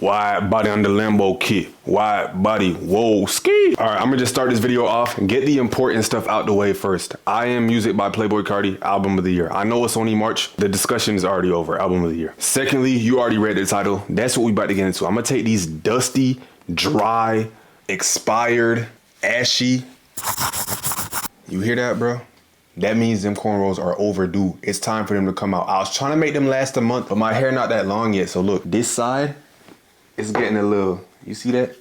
Wide body on the Lambo kit. Wide body, whoa, ski. All right, I'm gonna just start this video off and get the important stuff out the way first. I Am Music by Playboi Carti, album of the year. I know it's only March. The discussion is already over, album of the year. Secondly, you already read the title. That's what we about to get into. I'm gonna take these dusty, dry, expired, ashy. You hear that, bro? That means them cornrows are overdue. It's time for them to come out. I was trying to make them last a month, but my hair not that long yet. So look, this side, it's getting a little, you see that?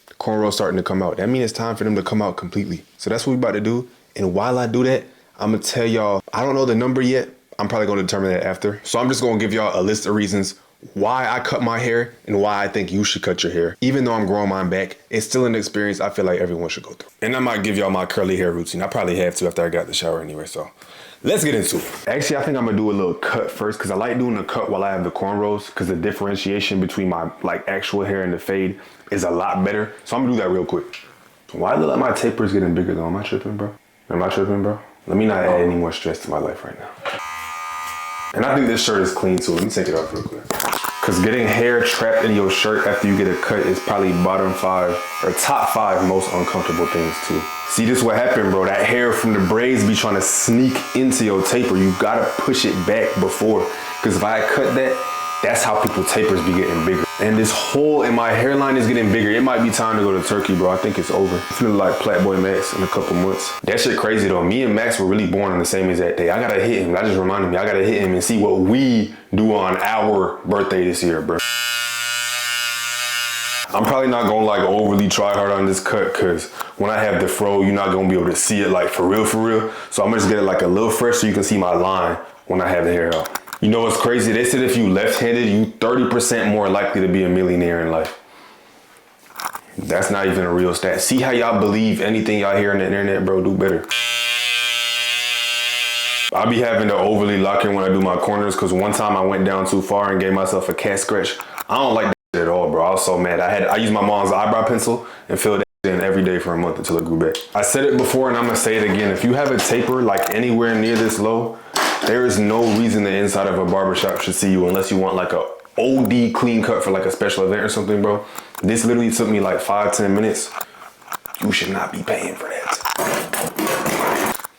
The cornrows starting to come out. That means it's time for them to come out completely. So that's what we about to do. And while I do that, I'm gonna tell y'all, I don't know the number yet. I'm probably gonna determine that after. So I'm just gonna give y'all a list of reasons why I cut my hair and why I think you should cut your hair. Even though I'm growing mine back, it's still an experience I feel like everyone should go through. And I might give y'all my curly hair routine. I probably have to after I got the shower anyway, so let's get into it. Actually, I think I'm gonna do a little cut first because I like doing the cut while I have the cornrows because the differentiation between my actual hair and the fade is a lot better. So I'm gonna do that real quick. Why look like my taper is getting bigger though? Am I tripping, bro? Am I tripping, bro? Let me not add any more stress to my life right now. And I think this shirt is clean too. Let me take it off real quick. Cause getting hair trapped in your shirt after you get a cut is probably bottom 5 or top 5 most uncomfortable things too. See, this is what happened, bro. That hair from the braids be trying to sneak into your taper. You gotta push it back before. Cause if I cut that, that's how people tapers be getting bigger. And this hole in my hairline is getting bigger. It might be time to go to Turkey, bro. I think it's over. It's feeling like Playboi Max in a couple months. That shit crazy though. Me and Max were really born on the same exact day. I gotta hit him. That just reminded me. I gotta hit him and see what we do on our birthday this year, bro. I'm probably not gonna like overly try hard on this cut because when I have the fro, you're not gonna be able to see it like for real. So I'm gonna just get it like a little fresh so you can see my line when I have the hair out. You know what's crazy? They said if you left-handed, you 30% more likely to be a millionaire in life. That's not even a real stat. See how y'all believe anything y'all hear on the internet, bro? Do better. I be having to overly lock in when I do my corners because one time I went down too far and gave myself a cat scratch. I don't like that shit at all, bro. I was so mad. I used my mom's eyebrow pencil and filled that in every day for a month until it grew back. I said it before and I'm gonna say it again. If you have a taper like anywhere near this low, there is no reason the inside of a barbershop should see you unless you want like a OD clean cut for like a special event or something, bro. This literally took me like 5-10 minutes. You should not be paying for that.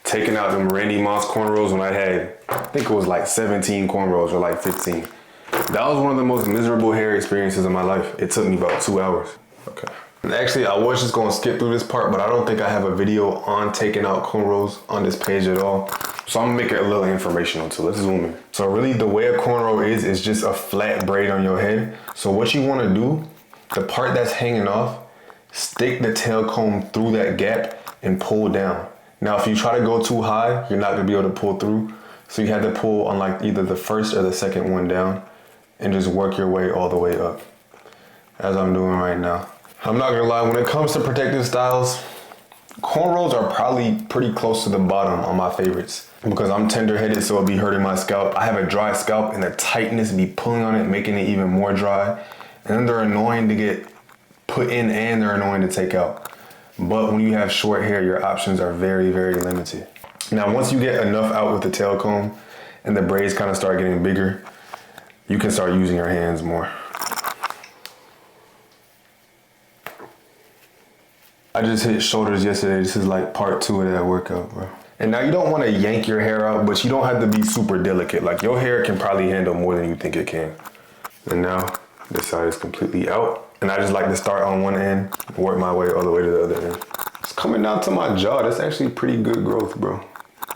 Taking out them Randy Moss cornrows when I had, I think it was like 17 cornrows or like 15. That was one of the most miserable hair experiences of my life. It took me about 2 hours. Okay. And actually, I was just gonna skip through this part, but I don't think I have a video on taking out cornrows on this page at all. So I'm gonna make it a little informational too. Let's zoom in. So really the way a cornrow is just a flat braid on your head. So what you wanna do, the part that's hanging off, stick the tail comb through that gap and pull down. Now, if you try to go too high, you're not gonna be able to pull through. So you have to pull on like either the first or the second one down and just work your way all the way up, as I'm doing right now. I'm not gonna lie, when it comes to protective styles, cornrows are probably pretty close to the bottom on my favorites because I'm tender-headed, so it'll be hurting my scalp. I have a dry scalp and the tightness be pulling on it, making it even more dry. And then they're annoying to get put in and they're annoying to take out. But when you have short hair, your options are very, very limited. Now, once you get enough out with the tail comb and the braids kind of start getting bigger, you can start using your hands more. I just hit shoulders yesterday. This is like part 2 of that workout, bro. And now you don't want to yank your hair out, but you don't have to be super delicate. Like your hair can probably handle more than you think it can. And now this side is completely out. And I just like to start on one end, work my way all the way to the other end. It's coming down to my jaw. That's actually pretty good growth, bro.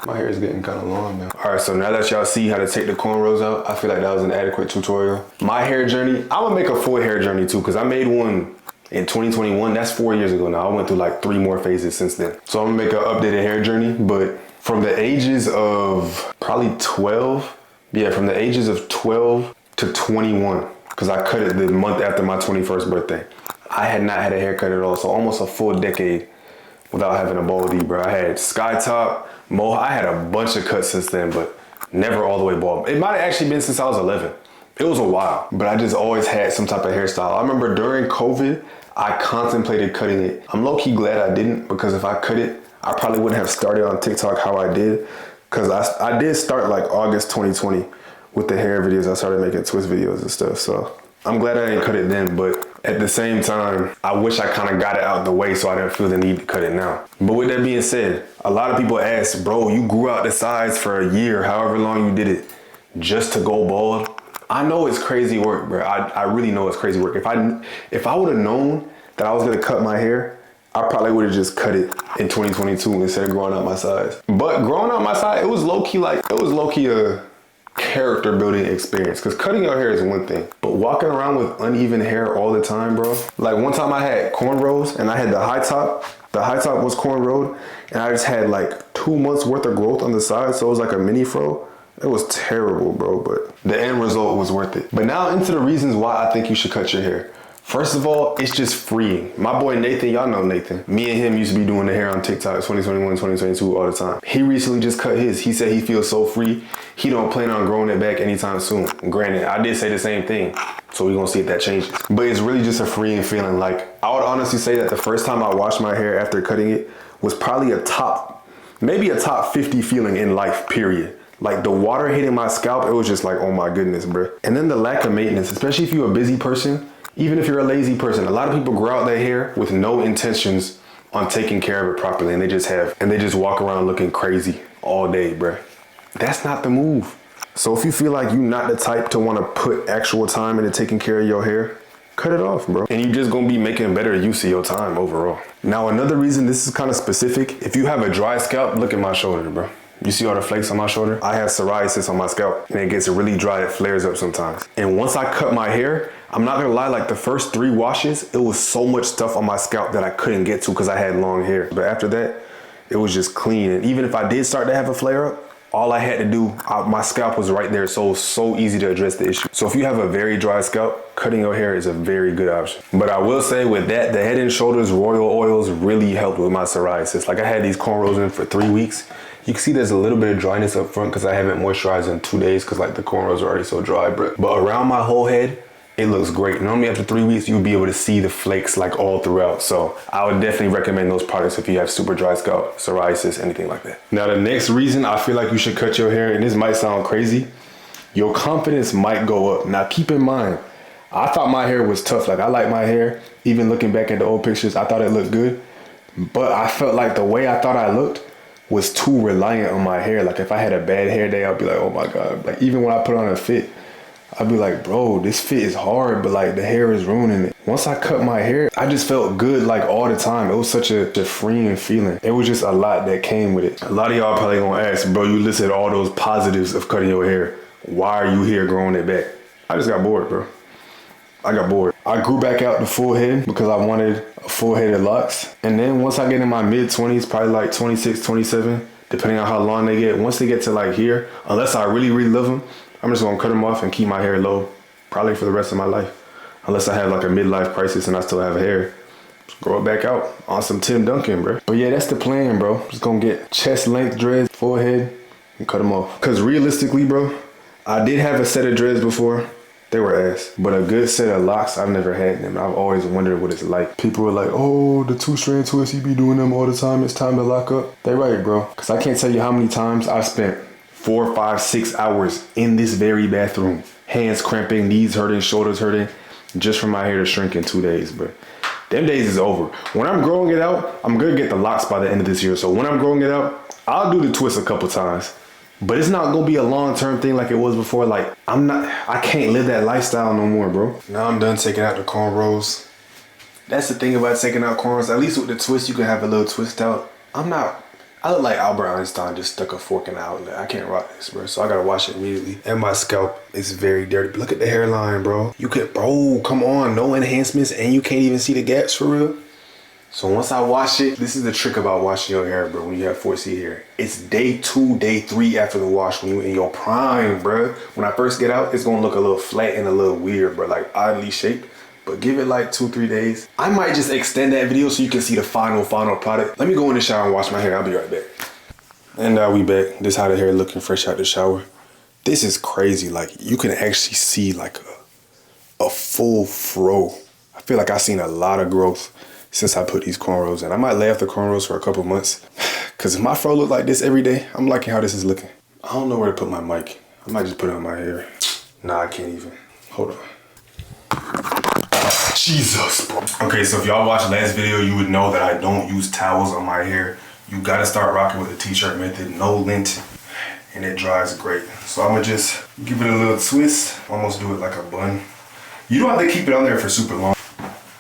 My hair is getting kind of long now. All right, so now that y'all see how to take the cornrows out, I feel like that was an adequate tutorial. My hair journey, I'm gonna make a full hair journey too, because I made one in 2021, that's 4 years ago now. I went through like 3 more phases since then. So I'm gonna make an updated hair journey, but from the ages of probably 12, yeah, from the ages of 12 to 21, because I cut it the month after my 21st birthday. I had not had a haircut at all, so almost a full decade without having a bald, bro. I had sky top, mohawk. I had a bunch of cuts since then, but never all the way bald. It might have actually been since I was 11. It was a while, but I just always had some type of hairstyle. I remember during COVID, I contemplated cutting it. I'm low-key glad I didn't, because if I cut it, I probably wouldn't have started on TikTok how I did, because I did start like August 2020 with the hair videos. I started making twist videos and stuff, so I'm glad I didn't cut it then, but at the same time, I wish I kind of got it out the way so I didn't feel the need to cut it now. But with that being said, a lot of people ask, bro, you grew out the sides for a year, however long you did it, just to go bald. I know it's crazy work, bro. I really know it's crazy work. If I would have known that I was gonna cut my hair, I probably would have just cut it in 2022 instead of growing out my sides. But growing out my side, it was low-key a character building experience, because cutting your hair is one thing, but walking around with uneven hair all the time, bro. Like one time I had cornrows and I had the high top was cornrowed, and I just had like 2 months worth of growth on the side, so it was like a mini fro. It was terrible, bro, but the end result was worth it. But now into the reasons why I think you should cut your hair. First of all, it's just freeing. My boy Nathan, y'all know Nathan. Me and him used to be doing the hair on TikTok 2021, 2022 all the time. He recently just cut his. He said he feels so free. He don't plan on growing it back anytime soon. Granted, I did say the same thing, so we're gonna see if that changes. But it's really just a freeing feeling. Like, I would honestly say that the first time I washed my hair after cutting it was probably maybe a top 50 feeling in life, period. Like the water hitting my scalp, it was just like, oh my goodness, bro. And then the lack of maintenance, especially if you're a busy person. Even if you're a lazy person, a lot of people grow out their hair with no intentions on taking care of it properly, and they just walk around looking crazy all day, bruh. That's not the move. So if you feel like you're not the type to want to put actual time into taking care of your hair, cut it off, bro. And you're just gonna be making better use of your time overall. Now, another reason, this is kind of specific. If you have a dry scalp, look at my shoulder, bro. You see all the flakes on my shoulder? I have psoriasis on my scalp, and it gets really dry. It flares up sometimes. And once I cut my hair, I'm not gonna lie, like the first 3 washes, it was so much stuff on my scalp that I couldn't get to because I had long hair. But after that, it was just clean. And even if I did start to have a flare up, all I had to do, my scalp was right there, so it was so easy to address the issue. So if you have a very dry scalp, cutting your hair is a very good option. But I will say with that, the Head & Shoulders Royal Oils really helped with my psoriasis. Like I had these cornrows in for 3 weeks. You can see there's a little bit of dryness up front because I haven't moisturized in 2 days because like the cornrows are already so dry. But around my whole head, it looks great. Normally after 3 weeks, you'll be able to see the flakes like all throughout. So I would definitely recommend those products if you have super dry scalp, psoriasis, anything like that. Now the next reason I feel like you should cut your hair, and this might sound crazy, your confidence might go up. Now keep in mind, I thought my hair was tough. Like I like my hair. Even looking back at the old pictures, I thought it looked good. But I felt like the way I thought I looked was too reliant on my hair. Like if I had a bad hair day, I'd be like, oh my God. Like even when I put on a fit, I'd be like, bro, this fit is hard, but like the hair is ruining it. Once I cut my hair, I just felt good like all the time. It was such a freeing feeling. It was just a lot that came with it. A lot of y'all probably gonna ask, bro, you listed all those positives of cutting your hair. Why are you here growing it back? I just got bored, bro. I got bored. I grew back out the full head because I wanted a full head of locks. And then once I get in my mid-20s, probably like 26, 27, depending on how long they get, once they get to like here, unless I really, really love them, I'm just gonna cut them off and keep my hair low, probably for the rest of my life. Unless I have like a midlife crisis and I still have hair. Just grow it back out on some Tim Duncan, bro. But yeah, that's the plan, bro. Just gonna get chest length dreads, full head, and cut them off. Cause realistically, bro, I did have a set of dreads before. They were ass. But a good set of locks, I've never had them. I've always wondered what it's like. People were like, oh, the 2-strand twists, you be doing them all the time. It's time to lock up. They right, bro. Cause I can't tell you how many times I spent 4, 5, 6 hours in this very bathroom. Hands cramping, knees hurting, shoulders hurting, just for my hair to shrink in 2 days, bro. Them days is over. When I'm growing it out, I'm gonna get the locks by the end of this year. So when I'm growing it out, I'll do the twist a couple times. But it's not gonna be a long-term thing like it was before. Like, I can't live that lifestyle no more, bro. Now I'm done taking out the cornrows. That's the thing about taking out cornrows. At least with the twist, you can have a little twist out. I look like Albert Einstein just stuck a fork in the outlet. I can't rock this, bro. So I gotta wash it immediately. And my scalp is very dirty. But look at the hairline, bro. Bro, come on, no enhancements, and you can't even see the gaps for real. So once I wash it, this is the trick about washing your hair, bro, when you have 4C hair. It's day 2, day 3 after the wash when you're in your prime, bro. When I first get out, it's gonna look a little flat and a little weird, bro, like oddly shaped. But give it like 2-3 days. I might just extend that video so you can see the final product. Let me go in the shower and wash my hair. I'll be right back. And now we back. This is how the hair looking fresh out the shower. This is crazy. Like you can actually see like a full fro. I feel like I've seen a lot of growth since I put these cornrows in. I might lay off the cornrows for a couple months. Cause if my fro look like this every day, I'm liking how this is looking. I don't know where to put my mic. I might just put it on my hair. Nah, I can't even. Hold on. Jesus, bro. Okay, so if y'all watched last video, you would know that I don't use towels on my hair. You gotta start rocking with the t-shirt method, no lint, and it dries great. So I'm gonna just give it a little twist, almost do it like a bun. You don't have to keep it on there for super long.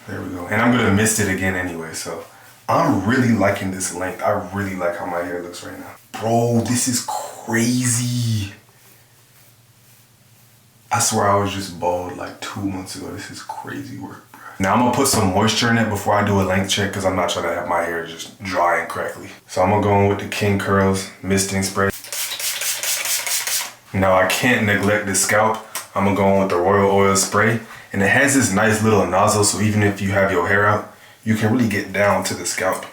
There we go. And I'm gonna mist it again anyway, so. I'm really liking this length. I really like how my hair looks right now. Bro, this is crazy. I swear I was just bald like 2 months ago. This is crazy work, bro. Now I'm gonna put some moisture in it before I do a length check because I'm not trying to have my hair just dry and crackly. So I'm gonna go in with the King Curls misting spray. Now I can't neglect the scalp. I'm gonna go in with the Royal Oil spray. And it has this nice little nozzle, so even if you have your hair out, you can really get down to the scalp.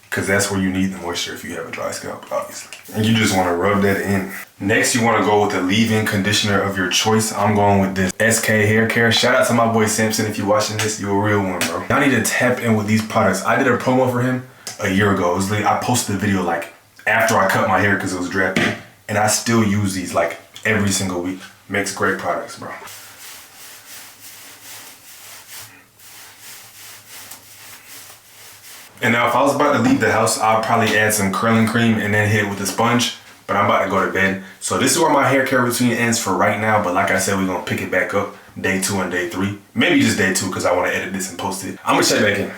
Because that's where you need the moisture if you have a dry scalp, obviously. And you just want to rub that in. Next, you want to go with the leave-in conditioner of your choice. I'm going with this SK Hair Care. Shout out to my boy Samson. If you're watching this, you're a real one, bro. I need to tap in with these products. I did a promo for him a year ago. It was like, I posted the video like after I cut my hair because it was drafty. And I still use these like every single week. Makes great products, bro. And now if I was about to leave the house, I'll probably add some curling cream and then hit it with a sponge. But I'm about to go to bed. So this is where my hair care routine ends for right now. But like I said, we're going to pick it back up day 2 and day 3. Maybe just day 2 because I want to edit this and post it. I'm going to check back in.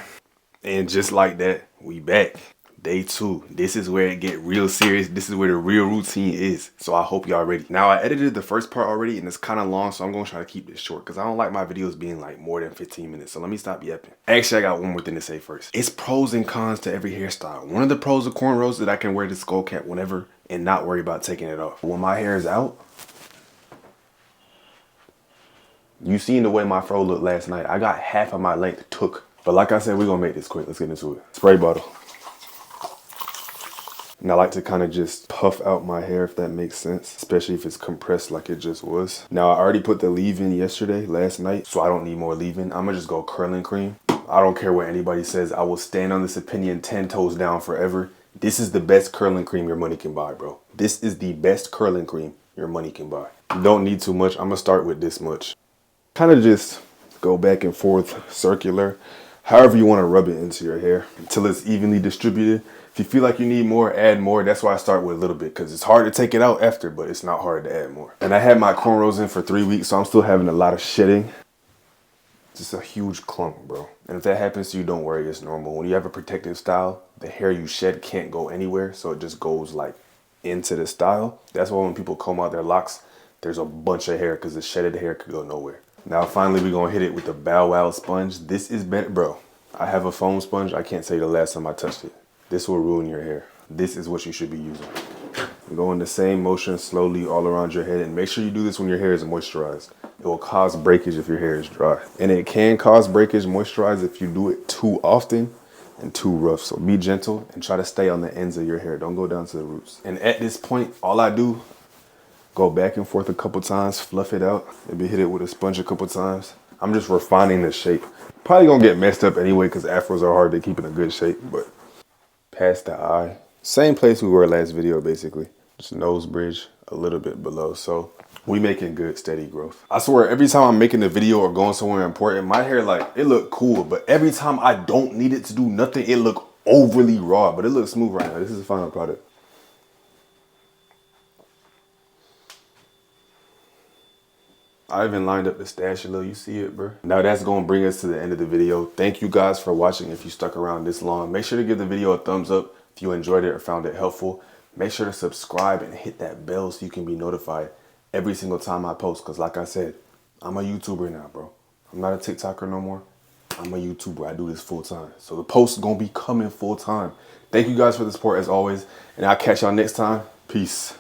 And just like that, we back. Day 2. This is where it get real serious. This is where the real routine is. So I hope y'all ready. Now I edited the first part already and it's kind of long. So I'm going to try to keep this short because I don't like my videos being like more than 15 minutes. So let me stop yapping. Actually, I got one more thing to say first. It's pros and cons to every hairstyle. One of the pros of cornrows is that I can wear the skull cap whenever and not worry about taking it off. When my hair is out, you seen the way my fro looked last night. I got half of my length took. But like I said, we're going to make this quick. Let's get into it. Spray bottle. And I like to kind of just puff out my hair if that makes sense, especially if it's compressed like it just was. Now I already put the leave-in last night, so I don't need more leave-in. I'm gonna just go curling cream. I don't care what anybody says. I will stand on this opinion 10 toes down forever. This is the best curling cream your money can buy, bro. This is the best curling cream your money can buy. You don't need too much. I'm gonna start with this much. Kind of just go back and forth, circular, however you want to rub it into your hair until it's evenly distributed. If you feel like you need more, add more. That's why I start with a little bit because it's hard to take it out after, but it's not hard to add more. And I had my cornrows in for 3 weeks, so I'm still having a lot of shedding. Just a huge clump, bro. And if that happens to you, don't worry, it's normal. When you have a protective style, the hair you shed can't go anywhere, so it just goes like into the style. That's why when people comb out their locks, there's a bunch of hair because the shedded hair could go nowhere. Now finally, we're gonna hit it with the Bow Wow sponge. This is better, bro. I have a foam sponge. I can't tell you the last time I touched it. This will ruin your hair. This is what you should be using. Go in the same motion slowly all around your head and make sure you do this when your hair is moisturized. It will cause breakage if your hair is dry. And it can cause breakage, moisturize, if you do it too often and too rough. So be gentle and try to stay on the ends of your hair. Don't go down to the roots. And at this point, all I do, go back and forth a couple times, fluff it out, maybe hit it with a sponge a couple times. I'm just refining the shape. Probably gonna get messed up anyway because afros are hard to keep in a good shape, but past the eye. Same place we were last video, basically. Just nose bridge a little bit below. So we making good, steady growth. I swear, every time I'm making a video or going somewhere important, my hair, like, it look cool. But every time I don't need it to do nothing, it look overly raw. But it looks smooth right now. This is the final product. I even lined up the stash a little, you see it, bro? Now that's gonna bring us to the end of the video. Thank you guys for watching. If you stuck around this long, make sure to give the video a thumbs up if you enjoyed it or found it helpful. Make sure to subscribe and hit that bell so you can be notified every single time I post. Cause like I said, I'm a YouTuber now, bro. I'm not a TikToker no more. I'm a YouTuber, I do this full time. So the posts gonna be coming full time. Thank you guys for the support as always. And I'll catch y'all next time. Peace.